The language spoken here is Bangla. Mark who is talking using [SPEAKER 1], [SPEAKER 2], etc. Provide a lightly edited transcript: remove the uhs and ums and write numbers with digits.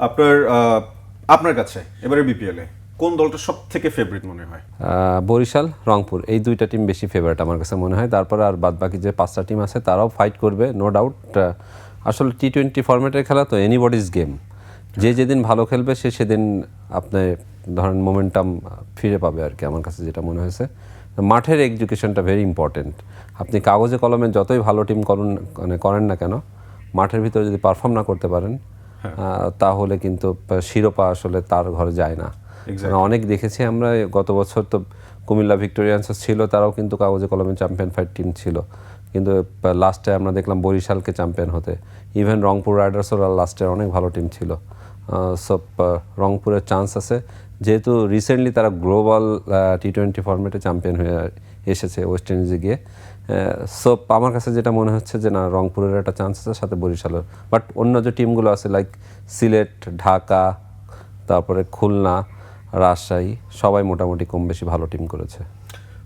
[SPEAKER 1] আপনার আপনার কাছে এবারে বিপিএলে কোন দলটা সব থেকে ফেভারিট মনে হয়?
[SPEAKER 2] বরিশাল, রংপুর এই দুইটা টিম বেশি ফেভারিট আমার কাছে মনে হয়। তারপরে আর বাদবাকি যে 5টা টিম আছে তারাও ফাইট করবে, নো ডাউট। আসলে টি-20 ফরম্যাটের খেলা তো এনিবডিজ গেম। যে যেদিন ভালো খেলবে সে সেদিন আপনি ধরেন মোমেন্টাম ফিরে পাবে আর কি, আমার কাছে যেটা মনে হয়েছে। মাঠের এডুকেশনটা ভেরি ইম্পর্টেন্ট। আপনি কাগজে কলমে যতই ভালো টিম করেন না কেন, মাঠের ভিতরে যদি পারফর্ম না করতে পারেন তাহলে কিন্তু শিরোপা আসলে তার ঘরে যায় না। অনেক দেখেছি আমরা, গত বছর তো কুমিল্লা ভিক্টোরিয়ান্স ছিল, তারাও কিন্তু কাগজে কলমে চ্যাম্পিয়ন ফাইট টিম ছিল, কিন্তু লাস্টে আমরা দেখলাম বরিশালকে চ্যাম্পিয়ন হতে। ইভেন রংপুর রাইডার্সও লাস্টে অনেক ভালো টিম ছিল। সব রংপুরের চান্স আছে, যেহেতু রিসেন্টলি তারা গ্লোবাল টি-20 ফরম্যাটে চ্যাম্পিয়ন হয়ে এসেছে ওয়েস্ট ইন্ডিজে গিয়ে। সো আমার কাছে যেটা মনে হচ্ছে যে না, রংপুরের একটা চান্স আছে, সাথে বরিশালের। বাট অন্য যে টিমগুলো আছে লাইক সিলেট, ঢাকা, তারপরে খুলনা, রাজশাহী, সবাই মোটামুটি কম বেশি ভালো টিম করেছে।